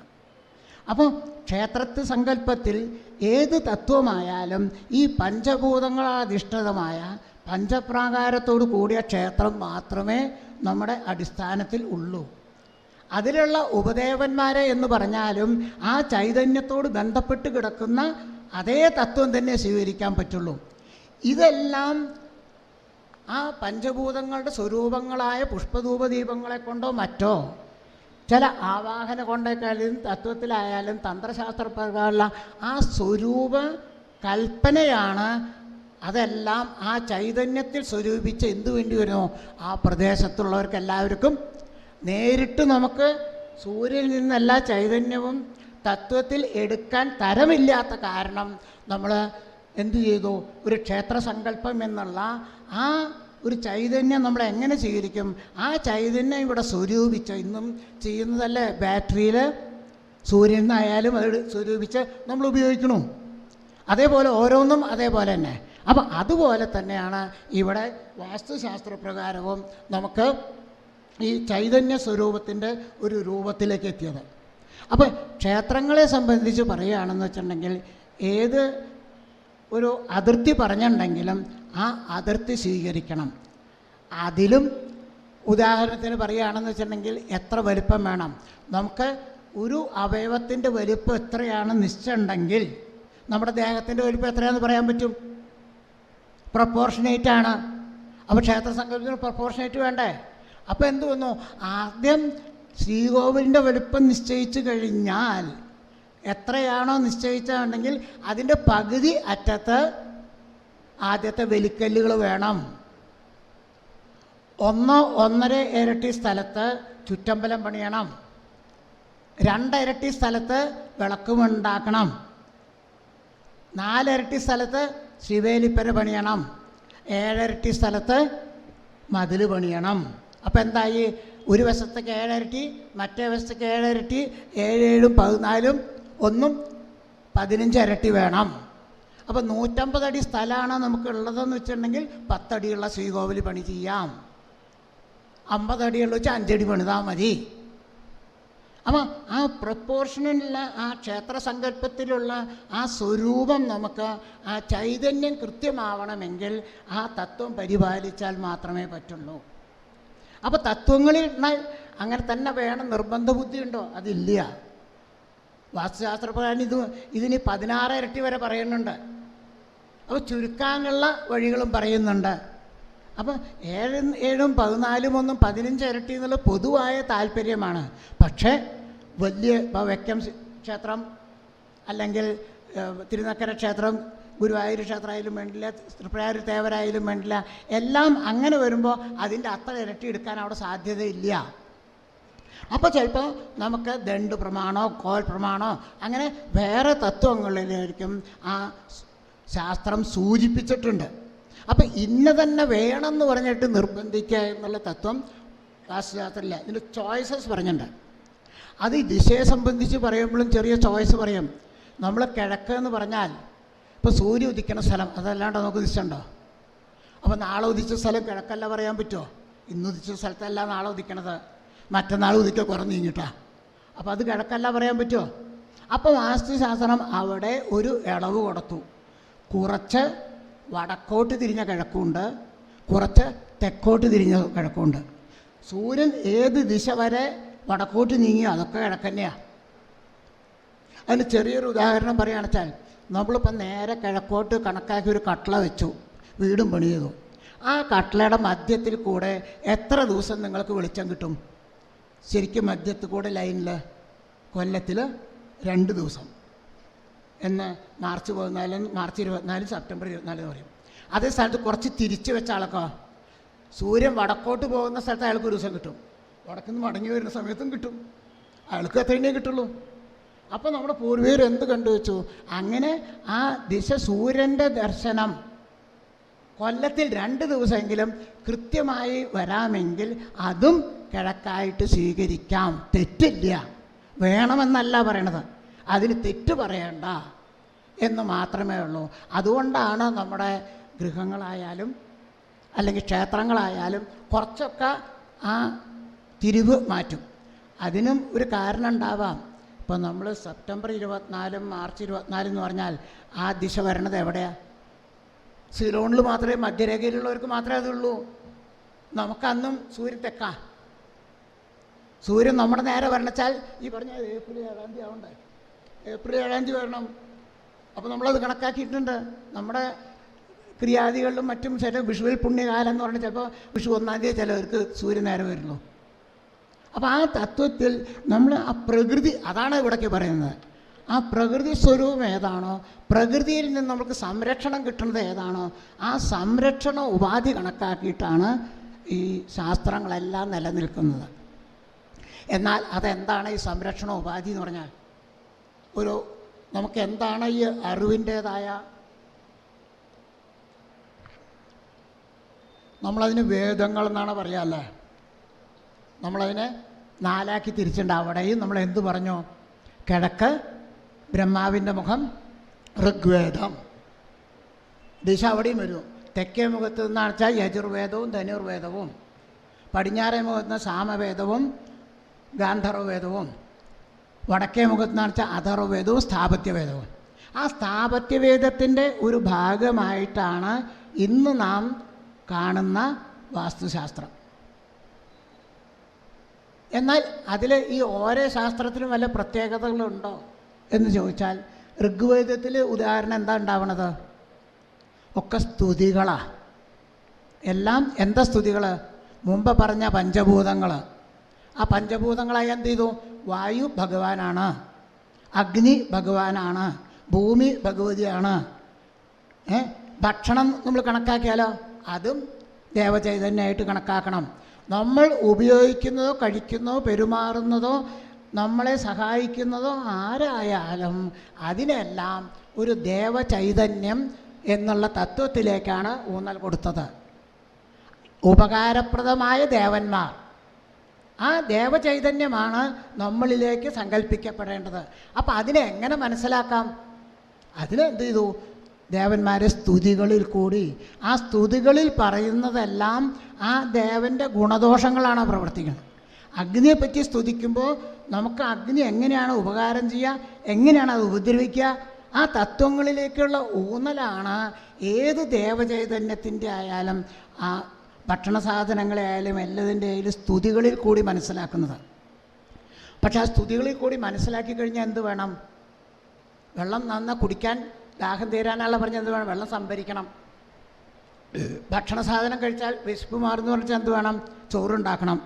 അപ്പോൾ ക്ഷേത്രത്തിൽ സങ്കല്പത്തിൽ ഏത് തത്വമായാലും ഈ പഞ്ചഭൂതങ്ങളാധിഷ്ഠിതമായ പഞ്ചപ്രാകാരത്തോടു കൂടിയ ക്ഷേത്രം മാത്രമേ നമ്മുടെ അടിസ്ഥാനത്തിൽ ഉള്ളൂ. അതിലുള്ള ഉപദേവന്മാരെ എന്ന് പറഞ്ഞാലും ആ ചൈതന്യത്തോട് ബന്ധപ്പെട്ട് കിടക്കുന്ന അതേ തത്വം തന്നെ സ്വീകരിക്കാൻ പറ്റുള്ളൂ. ഇതെല്ലാം ആ പഞ്ചഭൂതങ്ങളുടെ സ്വരൂപങ്ങളായ പുഷ്പധൂപദീപങ്ങളെ കൊണ്ടോ മറ്റോ ചില ആവാഹന കൊണ്ടേക്കാളും തത്വത്തിലായാലും തന്ത്രശാസ്ത്രപ്രകാരമുള്ള ആ സ്വരൂപ കൽപ്പനയാണ്. അതെല്ലാം ആ ചൈതന്യത്തിൽ സ്വരൂപിച്ച് എന്തു വേണ്ടി വരുമോ ആ പ്രദേശത്തുള്ളവർക്ക് എല്ലാവർക്കും നേരിട്ട് നമുക്ക് സൂര്യനിൽ നിന്നെല്ലാ ചൈതന്യവും തത്വത്തിൽ എടുക്കാൻ തരമില്ലാത്ത കാരണം നമ്മൾ എന്തു ചെയ്തു? ഒരു ക്ഷേത്രസങ്കല്പം എന്നുള്ള ആ ഒരു ചൈതന്യം നമ്മൾ എങ്ങനെ സ്വീകരിക്കും? ആ ചൈതന്യം ഇവിടെ സ്വരൂപിച്ച് ഇന്നും ചെയ്യുന്നതല്ലേ ബാറ്ററിയിൽ സൂര്യനിൽ നിന്നായാലും അത് സ്വരൂപിച്ച് നമ്മൾ ഉപയോഗിക്കണു. അതേപോലെ ഓരോന്നും അതേപോലെ തന്നെ. അപ്പം അതുപോലെ തന്നെയാണ് ഇവിടെ വാസ്തുശാസ്ത്രപ്രകാരവും നമുക്ക് ഈ ചൈതന്യ സ്വരൂപത്തിൻ്റെ ഒരു രൂപത്തിലേക്ക് എത്തിയത്. അപ്പോൾ ക്ഷേത്രങ്ങളെ സംബന്ധിച്ച് പറയുകയാണെന്ന് വെച്ചിട്ടുണ്ടെങ്കിൽ ഏത് ഒരു അതിർത്തി പറഞ്ഞിട്ടുണ്ടെങ്കിലും ആ അതിർത്തി സ്വീകരിക്കണം. അതിലും ഉദാഹരണത്തിന് പറയുകയാണെന്ന് വെച്ചിട്ടുണ്ടെങ്കിൽ എത്ര വലിപ്പം വേണം? നമുക്ക് ഒരു അവയവത്തിൻ്റെ വലിപ്പം എത്രയാണ് നിശ്ചയമുണ്ടെങ്കിൽ നമ്മുടെ ദേഹത്തിൻ്റെ വലിപ്പം എത്രയാണെന്ന് പറയാൻ പറ്റും. പ്രൊപ്പോർഷനേറ്റാണ്. അപ്പോൾ ക്ഷേത്രസങ്കല്പത്തിന് പ്രൊപ്പോർഷനേറ്റ് വേണ്ടേ? അപ്പോൾ എന്ത് വന്നു? ആദ്യം ശ്രീകോവിലിൻ്റെ വലുപ്പം നിശ്ചയിച്ചു കഴിഞ്ഞാൽ എത്രയാണോ നിശ്ചയിച്ചുണ്ടെങ്കിൽ അതിൻ്റെ പകുതി അറ്റത്ത് ആദ്യത്തെ വെലിക്കല്ലുകൾ വേണം. 1.5 ഇരട്ടി സ്ഥലത്ത് ചുറ്റമ്പലം പണിയണം. 2 ഇരട്ടി സ്ഥലത്ത് വിളക്കുമുണ്ടാക്കണം. 4 ഇരട്ടി സ്ഥലത്ത് ശിവേലിപ്പര പണിയണം. 7 ഇരട്ടി സ്ഥലത്ത് മതിൽ പണിയണം. അപ്പം എന്തായി? ഒരു വശത്തേക്ക് 7 ഇരട്ടി, മറ്റേ വശത്തേക്ക് 7 ഇരട്ടി, 7 7 14 15 ഇരട്ടി വേണം. അപ്പോൾ 150 അടി സ്ഥലമാണ് നമുക്ക് ഉള്ളതെന്ന് വെച്ചിട്ടുണ്ടെങ്കിൽ 10 അടിയുള്ള ശ്രീകോവിൽ പണി ചെയ്യാം. 50 അടിയുള്ള വെച്ചാൽ 5 അടി പണിതാൽ മതി. അപ്പം ആ പ്രപ്പോർഷനിലുള്ള ആ ക്ഷേത്രസങ്കല്പത്തിലുള്ള ആ സ്വരൂപം നമുക്ക് ആ ചൈതന്യം കൃത്യമാവണമെങ്കിൽ ആ തത്വം പരിപാലിച്ചാൽ മാത്രമേ പറ്റുള്ളൂ. അപ്പോൾ തത്വങ്ങളിൽ അങ്ങനെ തന്നെ വേണം നിർബന്ധ ബുദ്ധിയുണ്ടോ? അതില്ല. വാസ്തുശാസ്ത്രപ്രകാരം ഇതിന് 16 ഇരട്ടി വരെ പറയുന്നുണ്ട്. അപ്പോൾ ചുരുക്കാനുള്ള വഴികളും പറയുന്നുണ്ട്. അപ്പം 7 7 14 15 ഇരട്ടി എന്നുള്ള പൊതുവായ താല്പര്യമാണ്. പക്ഷേ വലിയ ഇപ്പോൾ വൈക്കം ക്ഷേത്രം അല്ലെങ്കിൽ തിരുനക്കര ക്ഷേത്രം, ഗുരുവായൂർ ക്ഷേത്രമായാലും വേണ്ടില്ല, തൃപ്രയാർ തേവരായാലും വേണ്ടില്ല, എല്ലാം അങ്ങനെ വരുമ്പോൾ അതിൻ്റെ അത്ര ഇരട്ടി എടുക്കാൻ അവിടെ സാധ്യതയില്ല. അപ്പോൾ ചിലപ്പോൾ നമുക്ക് ദണ്ഡ് പ്രമാണോ കോൽ പ്രമാണോ അങ്ങനെ വേറെ തത്വങ്ങളിലായിരിക്കും ആ ശാസ്ത്രം സൂചിപ്പിച്ചിട്ടുണ്ട്. അപ്പം ഇന്ന തന്നെ വേണമെന്ന് പറഞ്ഞിട്ട് നിർബന്ധിക്കുക എന്നുള്ള തത്വം വാസ്തുശാസ്ത്രമില്ല. ഇതിൻ്റെ ചോയ്സസ് പറഞ്ഞിട്ടുണ്ട്. അത് ഈ ദിശയെ സംബന്ധിച്ച് പറയുമ്പോഴും ചെറിയ ചോയ്സ് പറയും. നമ്മൾ കിഴക്ക് എന്ന് പറഞ്ഞാൽ ഇപ്പോൾ സൂര്യ ഉദിക്കുന്ന സ്ഥലം അതല്ലാണ്ട് നമുക്ക് ദിശയുണ്ടോ? അപ്പോൾ നാളെ ഉദിച്ച സ്ഥലം കിഴക്കല്ല പറയാൻ പറ്റുമോ? ഇന്ന് ഉദിച്ച സ്ഥലത്തല്ല നാളെ ഉദിക്കണത്, മറ്റന്നാൾ ഉദിക്കുക കുറഞ്ഞ് നീങ്ങിട്ടാ. അപ്പോൾ അത് കിഴക്കല്ല പറയാൻ പറ്റുമോ? അപ്പോൾ വാസ്തുശാസ്ത്രം അവിടെ ഒരു ഇളവ് കൊടുത്തു. കുറച്ച് വടക്കോട്ട് തിരിഞ്ഞ കിഴക്കുണ്ട്, കുറച്ച് തെക്കോട്ട് തിരിഞ്ഞ കിഴക്കുണ്ട്. സൂര്യൻ ഏത് ദിശ വരെ വടക്കോട്ട് നീങ്ങിയോ അതൊക്കെ കിഴക്ക് തന്നെയാണ്. അതിന് ചെറിയൊരു ഉദാഹരണം പറയുകയാണെന്ന് വെച്ചാൽ, നമ്മളിപ്പോൾ നേരെ കിഴക്കോട്ട് കണക്കാക്കി ഒരു കട്ട്ള വെച്ചു, വീടും പണി ചെയ്തു. ആ കട്ട്ളയുടെ മധ്യത്തിൽ കൂടെ എത്ര ദിവസം നിങ്ങൾക്ക് വെളിച്ചം കിട്ടും? ശരിക്കും മധ്യത്തിൽ കൂടെ ലൈനിൽ കൊല്ലത്തിൽ 2 ദിവസം എന്ന് മാർച്ച് 14, മാർച്ച് 24, സെപ്റ്റംബർ 24 എന്ന് പറയും. അതേ സ്ഥലത്ത് കുറച്ച് തിരിച്ച് വെച്ച ആൾക്കോ സൂര്യൻ വടക്കോട്ട് പോകുന്ന സ്ഥലത്ത് അയാൾക്ക് 1 ദിവസം കിട്ടും, വടക്കുന്ന് മടങ്ങി വരുന്ന സമയത്തും കിട്ടും. അയാൾക്ക് അത്രയേ കിട്ടുള്ളൂ. അപ്പോൾ നമ്മുടെ പൂർവികർ എന്ത് കണ്ടുവച്ചു? അങ്ങനെ ആ ദിശ സൂര്യൻ്റെ ദർശനം കൊല്ലത്തിൽ 2 ദിവസമെങ്കിലും കൃത്യമായി വരാമെങ്കിൽ അതും കിഴക്കായിട്ട് സ്വീകരിക്കാം, തെറ്റില്ല. വേണമെന്നല്ല പറയണത്, അതിന് തെറ്റ് പറയണ്ട എന്ന് മാത്രമേ ഉള്ളൂ. അതുകൊണ്ടാണ് നമ്മുടെ ഗൃഹങ്ങളായാലും അല്ലെങ്കിൽ ക്ഷേത്രങ്ങളായാലും കുറച്ചൊക്കെ ആ തിരിവ് മാറ്റും. അതിനും ഒരു കാരണം ഉണ്ടാവാം. ഇപ്പോൾ നമ്മൾ സെപ്റ്റംബർ 24, മാർച്ച് 24 എന്ന് പറഞ്ഞാൽ ആ ദിശ വരണത് എവിടെയാണ്? സിലോണിൽ മാത്രമേ, മധ്യരേഖയിലുള്ളവർക്ക് മാത്രമേ അതുള്ളൂ. നമുക്കന്നും സൂര്യൻ തെക്കാ. സൂര്യൻ നമ്മുടെ നേരെ വരണച്ചാൽ ഈ പറഞ്ഞ ഏപ്രിൽ 7-ാം തീയതി ആവണ്ടേ? ഏപ്രിൽ 7-ാം തീയതി വരണം. അപ്പോൾ നമ്മളത് കണക്കാക്കിയിട്ടുണ്ട്. നമ്മുടെ ക്രിയാദികളിലും മറ്റും ചില വിഷുവിൽ പുണ്യകാലം എന്ന് പറഞ്ഞാൽ ചിലപ്പോൾ വിഷു 1-ാം തീയതി ചിലവർക്ക് സൂര്യൻ നേരെ വരുന്നു. അപ്പോൾ ആ തത്വത്തിൽ നമ്മൾ ആ പ്രകൃതി, അതാണ് ഇവിടേക്ക് പറയുന്നത്, ആ പ്രകൃതി സ്വരൂപം ഏതാണോ, പ്രകൃതിയിൽ നിന്ന് നമുക്ക് സംരക്ഷണം കിട്ടുന്നത് ഏതാണോ, ആ സംരക്ഷണ ഉപാധി കണക്കാക്കിയിട്ടാണ് ഈ ശാസ്ത്രങ്ങളെല്ലാം നിലനിൽക്കുന്നത്. എന്നാൽ അതെന്താണ് ഈ സംരക്ഷണ ഉപാധി എന്ന് പറഞ്ഞാൽ? നമുക്ക് എന്താണ് ഈ അറിവിൻ്റേതായ, നമ്മളതിന് വേദങ്ങൾ എന്നാണ് പറയാല്ലേ. നമ്മളതിനെ 4ആക്കി തിരിച്ചിട്ടുണ്ട്. അവിടെയും നമ്മൾ എന്ത് പറഞ്ഞു? കിഴക്ക് ബ്രഹ്മാവിൻ്റെ മുഖം ഋഗ്വേദം, ദിശ അവിടെയും വരും. തെക്കേ മുഖത്ത് നിന്നാണ് വെച്ചാൽ യജുർവേദവും ധനുർവേദവും, പടിഞ്ഞാറേ മുഖത്ത് നിന്ന് സാമവേദവും ഗാന്ധർവവേദവും, വടക്കേ മുഖത്ത് നിന്നാണ് വെച്ചാൽ അഥർവവേദവും സ്ഥാപത്യവേദവും. ആ സ്ഥാപത്യവേദത്തിൻ്റെ ഒരു ഭാഗമായിട്ടാണ് ഇന്ന് നാം കാണുന്ന വാസ്തുശാസ്ത്രം. എന്നാൽ അതിൽ ഈ ഓരോ ശാസ്ത്രത്തിനും വല്ല പ്രത്യേകതകളുണ്ടോ എന്ന് ചോദിച്ചാൽ, ഋഗ്വേദത്തിൽ ഉദാഹരണം എന്താ ഉണ്ടാവണത്? ഒക്കെ സ്തുതികളാണ്. എല്ലാം എന്താ സ്തുതികൾ? മുമ്പ് പറഞ്ഞ പഞ്ചഭൂതങ്ങൾ. ആ പഞ്ചഭൂതങ്ങളായി എന്ത് ചെയ്തു? വായു ഭഗവാനാണ്, അഗ്നി ഭഗവാനാണ്, ഭൂമി ഭഗവതിയാണ്. ഭക്ഷണം നമ്മൾ കണക്കാക്കിയാലോ അതും ദേവചൈതന്യമായിട്ട് കണക്കാക്കണം. നമ്മൾ ഉപയോഗിക്കുന്നതോ കഴിക്കുന്നതോ പെരുമാറുന്നതോ നമ്മളെ സഹായിക്കുന്നതോ ആരായാലും അതിനെല്ലാം ഒരു ദേവചൈതന്യം എന്നുള്ള തത്വത്തിലേക്കാണ് ഊന്നൽ കൊടുത്തത്. ഉപകാരപ്രദമായ ദേവന്മാർ, ആ ദേവചൈതന്യമാണ് നമ്മളിലേക്ക് സങ്കല്പിക്കപ്പെടേണ്ടത്. അപ്പം അതിനെ എങ്ങനെ മനസ്സിലാക്കാം? അതിനെന്ത് ചെയ്തു? ദേവന്മാരെ സ്തുതികളിൽ കൂടി, ആ സ്തുതികളിൽ പറയുന്നതെല്ലാം ആ ദേവൻ്റെ ഗുണദോഷങ്ങളാണ് പ്രവർത്തിക്കുന്നത്. അഗ്നിയെപ്പറ്റി സ്തുതിക്കുമ്പോൾ നമുക്ക് അഗ്നി എങ്ങനെയാണ് ഉപകാരം ചെയ്യുക, എങ്ങനെയാണ് അത് ഉപദ്രവിക്കുക, ആ തത്വങ്ങളിലേക്കുള്ള ഊന്നലാണ് ഏത് ദേവചൈതന്യത്തിൻ്റെ ആയാലും ആ ഭക്ഷണ സാധനങ്ങളെ ആയാലും എല്ലാതിൻ്റെ ആയാലും സ്തുതികളിൽ കൂടി മനസ്സിലാക്കുന്നത്. പക്ഷെ ആ സ്തുതികളിൽ കൂടി മനസ്സിലാക്കി കഴിഞ്ഞാൽ എന്ത് വേണം? വെള്ളം നന്നാ കുടിക്കാൻ, ദാഹം തീരാനുള്ള പറഞ്ഞാൽ എന്ത് വേണം? വെള്ളം സംഭരിക്കണം. ഭക്ഷണ സാധനം കഴിച്ചാൽ വിശപ്പ് മാറുന്നു പറഞ്ഞാൽ എന്ത് വേണം? ചോറുണ്ടാക്കണം,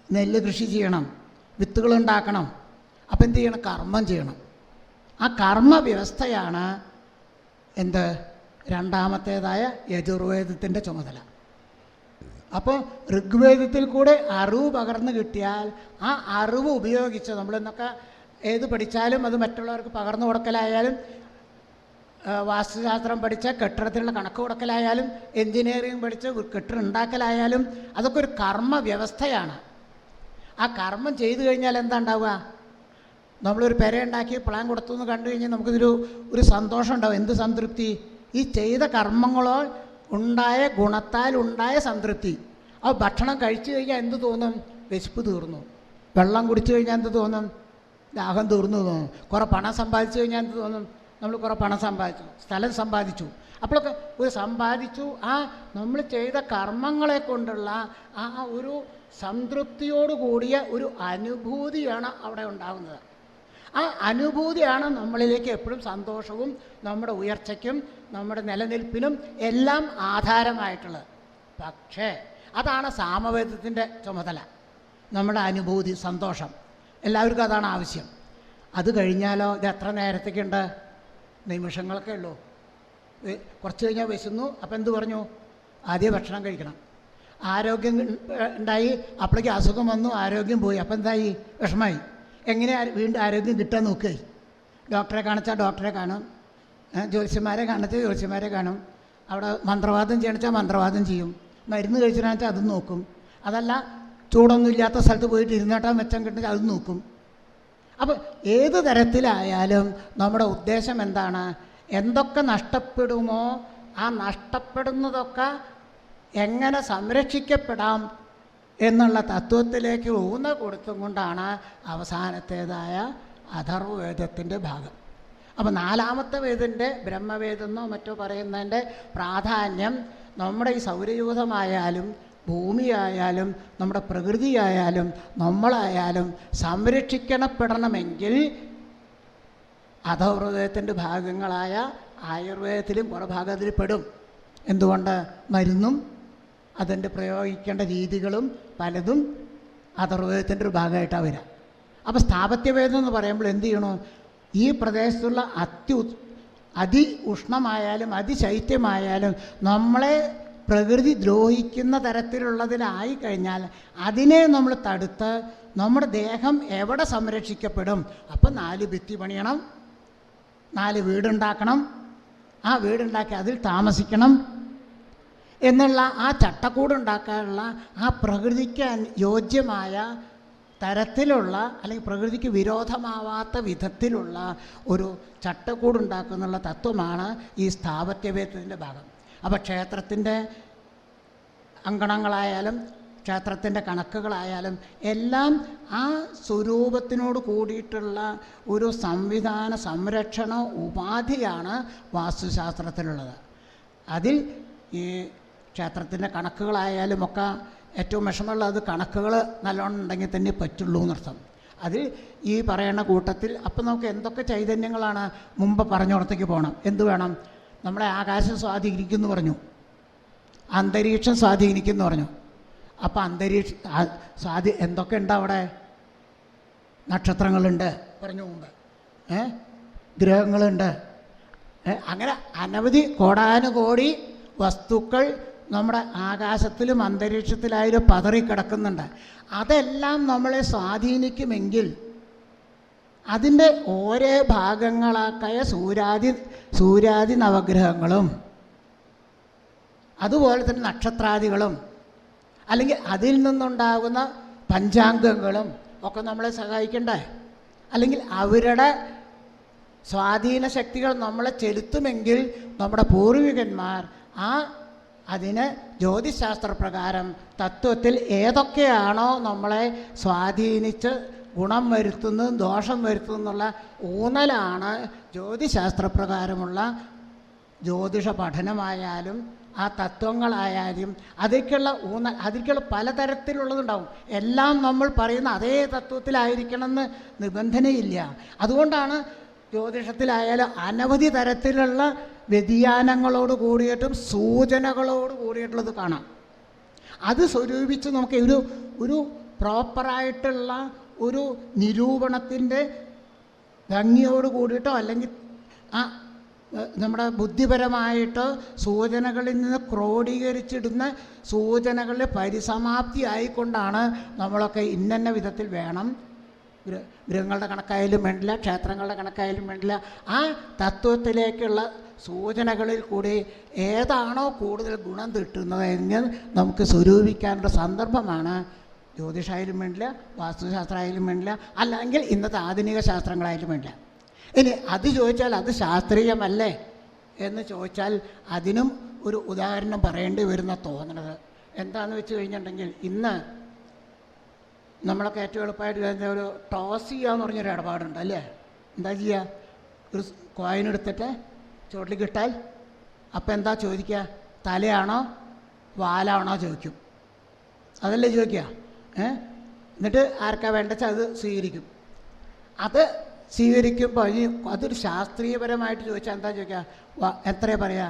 നെല്ല് കൃഷി ചെയ്യണം, വിത്തുകളുണ്ടാക്കണം. അപ്പം എന്ത് ചെയ്യണം? കർമ്മം ചെയ്യണം. ആ കർമ്മ വ്യവസ്ഥയാണ് എന്ത്? രണ്ടാമത്തേതായ യജുർവേദത്തിൻ്റെ ചുമതല. അപ്പോൾ ഋഗ്വേദത്തിൽ കൂടെ അറിവ് പകർന്നു കിട്ടിയാൽ ആ അറിവ് ഉപയോഗിച്ച് നമ്മളിന്നൊക്കെ ഏത് പഠിച്ചാലും അത് മറ്റുള്ളവർക്ക് പകർന്നു കൊടുക്കലായാലും, വാസ്തുശാസ്ത്രം പഠിച്ച കെട്ടിടത്തിലുള്ള കണക്ക് കൊടുക്കലായാലും, എൻജിനീയറിംഗ് പഠിച്ച് കെട്ടിടം ഉണ്ടാക്കലായാലും അതൊക്കെ ഒരു കർമ്മ വ്യവസ്ഥയാണ്. ആ കർമ്മം ചെയ്തു കഴിഞ്ഞാൽ എന്താ ഉണ്ടാവുക? നമ്മളൊരു പെരയുണ്ടാക്കി പ്ലാൻ കൊടുത്തു എന്ന് കണ്ടു കഴിഞ്ഞാൽ നമുക്കിതൊരു സന്തോഷം ഉണ്ടാവും. എന്ത് സംതൃപ്തി? ഈ ചെയ്ത കർമ്മങ്ങളോ ഉണ്ടായ ഗുണത്താൽ ഉണ്ടായ സംതൃപ്തി. ആ ഭക്ഷണം കഴിച്ചു കഴിഞ്ഞാൽ എന്ത് തോന്നും? വിശപ്പ് തീർന്നു. വെള്ളം കുടിച്ചു കഴിഞ്ഞാൽ എന്ത് തോന്നും? ദാഹം തീർന്നു തോന്നും. കുറേ പണം സമ്പാദിച്ചു കഴിഞ്ഞാൽ എന്ത് തോന്നും? നമ്മൾ കുറേ പണം സമ്പാദിച്ചു, സ്ഥലം സമ്പാദിച്ചു. അപ്പോഴൊക്കെ ഒരു സമ്പാദിച്ചു, ആ നമ്മൾ ചെയ്ത കർമ്മങ്ങളെ കൊണ്ടുള്ള ആ ഒരു സംതൃപ്തിയോട് കൂടിയ ഒരു അനുഭൂതിയാണ് അവിടെ ഉണ്ടാകുന്നത്. ആ അനുഭൂതിയാണ് നമ്മളിലേക്ക് എപ്പോഴും സന്തോഷവും നമ്മുടെ ഉയർച്ചയ്ക്കും നമ്മുടെ നിലനിൽപ്പിനും എല്ലാം ആധാരമായിട്ടുള്ളത്. പക്ഷേ അതാണ് സാമവേദത്തിൻ്റെ ചുമതല. നമ്മുടെ അനുഭൂതി, സന്തോഷം, എല്ലാവർക്കും അതാണ് ആവശ്യം. അത് കഴിഞ്ഞാലോ ഇത് എത്ര നേരത്തേക്കുണ്ട്? നിമിഷങ്ങളൊക്കെ ഉള്ളൂ. കുറച്ച് കഴിഞ്ഞാൽ വിശന്നു. അപ്പം എന്ത് പറഞ്ഞു? ആദ്യം ഭക്ഷണം കഴിക്കണം. ആരോഗ്യം ഉണ്ടായി, അപ്പോഴേക്ക് അസുഖം വന്നു, ആരോഗ്യം പോയി. അപ്പം എന്തായി? വിഷമായി. എങ്ങനെ വീണ്ടും ആരോഗ്യം കിട്ടാൻ നോക്കുക? ഡോക്ടറെ കാണിച്ചാൽ ഡോക്ടറെ കാണും, ജ്യോത്സ്യന്മാരെ കാണിച്ചാൽ ജ്യോത്സ്യന്മാരെ കാണും, അവിടെ മന്ത്രവാദം ചെയ്യണമെച്ചാൽ മന്ത്രവാദം ചെയ്യും, മരുന്ന് കഴിച്ചിട്ടാണെന്ന് വെച്ചാൽ അതും നോക്കും. അതല്ല ചൂടൊന്നും ഇല്ലാത്ത സ്ഥലത്ത് പോയിട്ട് ഇരുന്നിട്ടാൽ മെച്ചം കിട്ടുന്ന അതും നോക്കും. അപ്പോൾ ഏത് തരത്തിലായാലും നമ്മുടെ ഉദ്ദേശം എന്താണ്? എന്തൊക്കെ നഷ്ടപ്പെടുമോ ആ നഷ്ടപ്പെടുന്നതൊക്കെ എങ്ങനെ സംരക്ഷിക്കപ്പെടാം എന്നുള്ള തത്വത്തിലേക്ക് ഊന്നൽ കൊടുത്തും കൊണ്ടാണ് അവസാനത്തേതായ അഥർവവേദത്തിൻ്റെ ഭാഗം. അപ്പോൾ നാലാമത്തെ വേദൻ്റെ ബ്രഹ്മവേദമെന്നോ മറ്റോ പറയുന്നതിൻ്റെ പ്രാധാന്യം നമ്മുടെ ഈ സൗരയൂഥമായാലും ഭൂമിയായാലും നമ്മുടെ പ്രകൃതിയായാലും നമ്മളായാലും സംരക്ഷിക്കപ്പെടണമെങ്കിൽ അഥർവവേദത്തിൻ്റെ ഭാഗങ്ങളായ ആയുർവേദത്തിലും കുറേ ഭാഗത്തിൽ പെടും. എന്തുകൊണ്ട്? മരുന്നും അതിൻ്റെ പ്രയോഗിക്കേണ്ട രീതികളും പലതും അഥർവവേദത്തിൻ്റെ ഒരു ഭാഗമായിട്ടാണ് വരിക. അപ്പോൾ സ്ഥാപത്യവേദം എന്ന് പറയുമ്പോൾ എന്ത് ചെയ്യണോ? ഈ പ്രദേശത്തുള്ള അതി ഉഷ്ണമായാലും അതിശൈത്യമായാലും നമ്മളെ പ്രകൃതി ദ്രോഹിക്കുന്ന തരത്തിലുള്ളതിലായി കഴിഞ്ഞാൽ അതിനെ നമ്മൾ തടുത്ത് നമ്മുടെ ദേഹം എവിടെ സംരക്ഷിക്കപ്പെടും? അപ്പം 4 ഭിത്തി പണിയണം, 4 വീടുണ്ടാക്കണം, ആ വീടുണ്ടാക്കി അതിൽ താമസിക്കണം എന്നുള്ള ആ ചട്ടക്കൂടുണ്ടാക്കാനുള്ള ആ പ്രകൃതിക്ക് യോജ്യമായ തരത്തിലുള്ള അല്ലെങ്കിൽ പ്രകൃതിക്ക് വിരോധമാവാത്ത വിധത്തിലുള്ള ഒരു ചട്ടക്കൂടുണ്ടാക്കുന്നുള്ള തത്വമാണ് ഈ സ്ഥാപത്യവേദത്തിൻ്റെ ഭാഗം. അപ്പോൾ ക്ഷേത്രത്തിൻ്റെ അങ്കണങ്ങളായാലും ക്ഷേത്രത്തിൻ്റെ കണക്കുകളായാലും എല്ലാം ആ സ്വരൂപത്തിനോട് കൂടിയിട്ടുള്ള ഒരു സംവിധാന സംരക്ഷണ ഉപാധിയാണ് വാസ്തുശാസ്ത്രത്തിലുള്ളത്. അതിൽ ഈ ക്ഷേത്രത്തിൻ്റെ കണക്കുകളായാലും ഒക്കെ ഏറ്റവും വിഷമമുള്ളത് കണക്കുകൾ നല്ലോണം ഉണ്ടെങ്കിൽ തന്നെ പറ്റുള്ളൂ എന്നർത്ഥം. അതിൽ ഈ പറയുന്ന കൂട്ടത്തിൽ അപ്പം നമുക്ക് എന്തൊക്കെ ചൈതന്യങ്ങളാണ് മുമ്പ് പറഞ്ഞിടത്തേക്ക് പോകണം. എന്ത് വേണം? നമ്മളെ ആകാശം സ്വാധീനിക്കുമെന്ന് പറഞ്ഞു. അന്തരീക്ഷം സ്വാധീനിക്കും എന്ന് പറഞ്ഞു. അപ്പോൾ എന്തൊക്കെ ഉണ്ട് അവിടെ? നക്ഷത്രങ്ങളുണ്ട് പറഞ്ഞു മുമ്പ്, ഗ്രഹങ്ങളുണ്ട്, അങ്ങനെ അനവധി കോടാനുകോടി വസ്തുക്കൾ നമ്മുടെ ആകാശത്തിലും അന്തരീക്ഷത്തിലായാലും പതറിക്കിടക്കുന്നുണ്ട്. അതെല്ലാം നമ്മളെ സ്വാധീനിക്കുമെങ്കിൽ അതിൻ്റെ ഓരോ ഭാഗങ്ങളാക്കായ സൂര്യാദി നവഗ്രഹങ്ങളും അതുപോലെ തന്നെ നക്ഷത്രാദികളും അല്ലെങ്കിൽ അതിൽ നിന്നുണ്ടാകുന്ന പഞ്ചാംഗങ്ങളും ഒക്കെ നമ്മളെ സഹായിക്കണ്ടേ? അല്ലെങ്കിൽ അവരുടെ സ്വാധീന ശക്തികൾ നമ്മളെ ചെലുത്തുമെങ്കിൽ നമ്മുടെ പൂർവികന്മാർ അതിന് ജ്യോതിശാസ്ത്രപ്രകാരം തത്വത്തിൽ ഏതൊക്കെയാണോ നമ്മളെ സ്വാധീനിച്ച് ഗുണം വരുത്തുന്നതും ദോഷം വരുത്തുന്നുള്ള ഊന്നലാണ് ജ്യോതിശാസ്ത്രപ്രകാരമുള്ള ജ്യോതിഷ പഠനമായാലും ആ തത്വങ്ങളായാലും അതിലേക്കുള്ള പലതരത്തിലുള്ളതുണ്ടാവും. എല്ലാം നമ്മൾ പറയുന്ന അതേ തത്വത്തിലായിരിക്കണമെന്ന് നിബന്ധനയില്ല. അതുകൊണ്ടാണ് ജ്യോതിഷത്തിലായാലും അനവധി തരത്തിലുള്ള വ്യതിയാനങ്ങളോട് കൂടിയിട്ടും സൂചനകളോട് കൂടിയിട്ടുള്ളത് കാണാം. അത് സ്വരൂപിച്ച് നമുക്ക് ഒരു പ്രോപ്പറായിട്ടുള്ള ഒരു നിരൂപണത്തിൻ്റെ ഭംഗിയോട് കൂടിയിട്ടോ അല്ലെങ്കിൽ നമ്മുടെ ബുദ്ധിപരമായിട്ട് സൂചനകളിൽ നിന്ന് ക്രോഡീകരിച്ചിടുന്ന സൂചനകളുടെ പരിസമാപ്തി ആയിക്കൊണ്ടാണ് നമ്മളൊക്കെ ഇന്ന വിധത്തിൽ വേണം, ഗ്രഹങ്ങളുടെ കണക്കായാലും വേണ്ടില്ല, ക്ഷേത്രങ്ങളുടെ കണക്കായാലും വേണ്ടില്ല, ആ തത്വത്തിലേക്കുള്ള സൂചനകളിൽ കൂടി ഏതാണോ കൂടുതൽ ഗുണം കിട്ടുന്നത് എന്ന് നമുക്ക് സ്വരൂപിക്കാനുള്ള സന്ദർഭമാണ് ജ്യോതിഷമായാലും വേണ്ടില്ല, വാസ്തുശാസ്ത്രമായാലും വേണ്ടില്ല, അല്ലെങ്കിൽ ഇന്നത്തെ ആധുനിക ശാസ്ത്രങ്ങളായാലും വേണ്ടില്ല. ഇനി അത് ചോദിച്ചാൽ അത് ശാസ്ത്രീയമല്ലേ എന്ന് ചോദിച്ചാൽ അതിനും ഒരു ഉദാഹരണം പറയേണ്ടി വരുന്ന തോന്നണത് എന്താണെന്ന് വെച്ച് കഴിഞ്ഞിട്ടുണ്ടെങ്കിൽ, ഇന്ന് നമ്മളൊക്കെ ഏറ്റവും എളുപ്പമായിട്ട് ഒരു ടോസ് ചെയ്യാന്ന് പറഞ്ഞൊരു ഇടപാടുണ്ട് അല്ലേ? എന്താ ചെയ്യുക? ഒരു കോയിൻ എടുത്തിട്ട് ചുവട്ടിലേക്ക് ഇട്ടാൽ അപ്പം എന്താ ചോദിക്കുക? തലയാണോ വാലാണോ ചോദിക്കും. അതല്ലേ ചോദിക്കുക? എന്നിട്ട് ആർക്കാ വേണ്ടച്ചാൽ അത് സ്വീകരിക്കും. അത് സ്വീകരിക്കുമ്പോൾ അതൊരു ശാസ്ത്രീയപരമായിട്ട് ചോദിച്ചാൽ എന്താ ചോദിക്കുക? എത്രയാ പറയുക?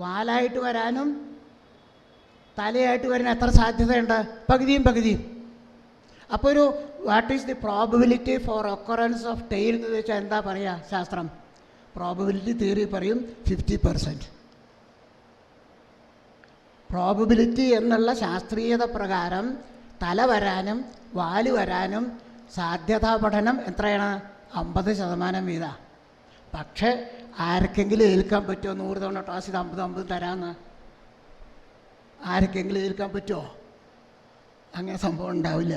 വാലായിട്ട് വരാനും തലയായിട്ട് വരാൻ എത്ര സാധ്യതയുണ്ട്? പകുതിയും പകുതിയും. അപ്പോൾ ഒരു what is the probability for occurrence of tail എന്ന് ചോദിച്ചാൽ എന്താ പറയുക ശാസ്ത്രം? പ്രോബബിലിറ്റി തിയറി പറയും 50%. പ്രോബബിലിറ്റി എന്നുള്ള ശാസ്ത്രീയത പ്രകാരം തല വരാനും വാല് വരാനും സാധ്യതാ പഠനം എത്രയാണ്? 50% വീതം. പക്ഷേ ആർക്കെങ്കിലും ഏൽക്കാൻ പറ്റുമോ? 100 തവണ ടോസ് ചെയ്ത് 50 തരാമെന്ന് ആർക്കെങ്കിലും ഏൽക്കാൻ പറ്റുമോ? അങ്ങനെ സംഭവം ഉണ്ടാവില്ല.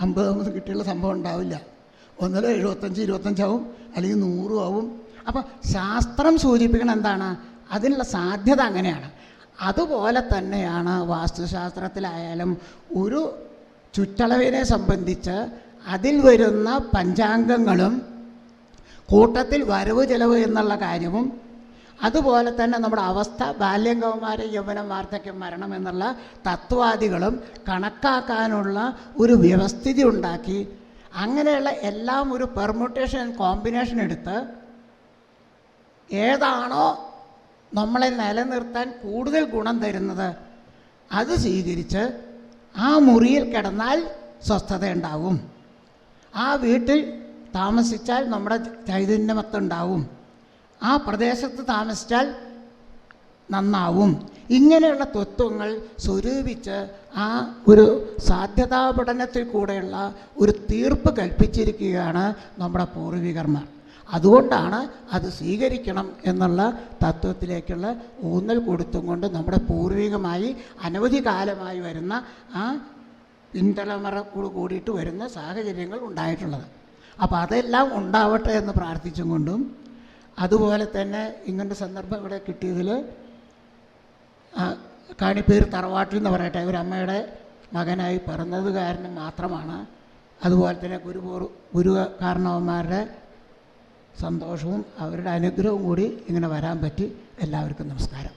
50 കിട്ടിയുള്ള സംഭവം ഉണ്ടാവില്ല. ഒന്നിൽ 75 ആവും, അല്ലെങ്കിൽ 100 ആവും. അപ്പം ശാസ്ത്രം സൂചിപ്പിക്കണം എന്താണ്? അതിനുള്ള സാധ്യത അങ്ങനെയാണ്. അതുപോലെ തന്നെയാണ് വാസ്തുശാസ്ത്രത്തിലായാലും ഒരു ചുറ്റളവിനെ സംബന്ധിച്ച് അതിൽ വരുന്ന പഞ്ചാംഗങ്ങളും കൂട്ടത്തിൽ വരവ് ചെലവ് എന്നുള്ള കാര്യവും അതുപോലെ തന്നെ നമ്മുടെ അവസ്ഥ ബാല്യം കൗമാരം യൗവനം വാർദ്ധക്യം മരണം എന്നുള്ള തത്വാദികളും കണക്കാക്കാനുള്ള ഒരു വ്യവസ്ഥിതി ഉണ്ടാക്കി അങ്ങനെയുള്ള എല്ലാം ഒരു പെർമുട്ടേഷൻ ആൻഡ് കോമ്പിനേഷൻ എടുത്ത് ഏതാണോ നമ്മളെ നിലനിർത്താൻ കൂടുതൽ ഗുണം തരുന്നത് അത് സ്വീകരിച്ച് ആ മുറിയിൽ കിടന്നാൽ സ്വസ്ഥത ഉണ്ടാവും, ആ വീട്ടിൽ താമസിച്ചാൽ നമ്മുടെ ചൈതന്യമത്തുണ്ടാവും, ആ പ്രദേശത്ത് താമസിച്ചാൽ നന്നാവും. ഇങ്ങനെയുള്ള തത്വങ്ങൾ സ്വരൂപിച്ച് ആ ഒരു സാധ്യതാ പഠനത്തിൽ കൂടെയുള്ള ഒരു തീർപ്പ് കൽപ്പിച്ചിരിക്കുകയാണ് നമ്മുടെ പൂർവികന്മാർ. അതുകൊണ്ടാണ് അത് സ്വീകരിക്കണം എന്നുള്ള തത്വത്തിലേക്കുള്ള ഊന്നൽ കൊടുത്തും കൊണ്ട് നമ്മുടെ പൂർവികമായി അനവധി കാലമായി വരുന്ന ആ പിൻതലമുറയോട് കൂടിയിട്ട് വരുന്ന സാഹചര്യങ്ങൾ ഉണ്ടായിട്ടുള്ളത്. അപ്പോൾ അതെല്ലാം ഉണ്ടാവട്ടെ എന്ന് പ്രാർത്ഥിച്ചും കൊണ്ടും അതുപോലെ തന്നെ ഇങ്ങനത്തെ സന്ദർഭം ഇവിടെ കിട്ടിയതിൽ കാണിപ്പേർ തറവാട്ടിൽ എന്ന് പറയട്ടെ ഒരു അമ്മയുടെ മകനായി പിറന്നത് കാരണം മാത്രമാണ്. അതുപോലെ തന്നെ ഗുരു കാരണവന്മാരുടെ സന്തോഷവും അവരുടെ അനുഗ്രഹവും കൂടി ഇങ്ങനെ വരാൻ പറ്റി. എല്ലാവർക്കും നമസ്കാരം.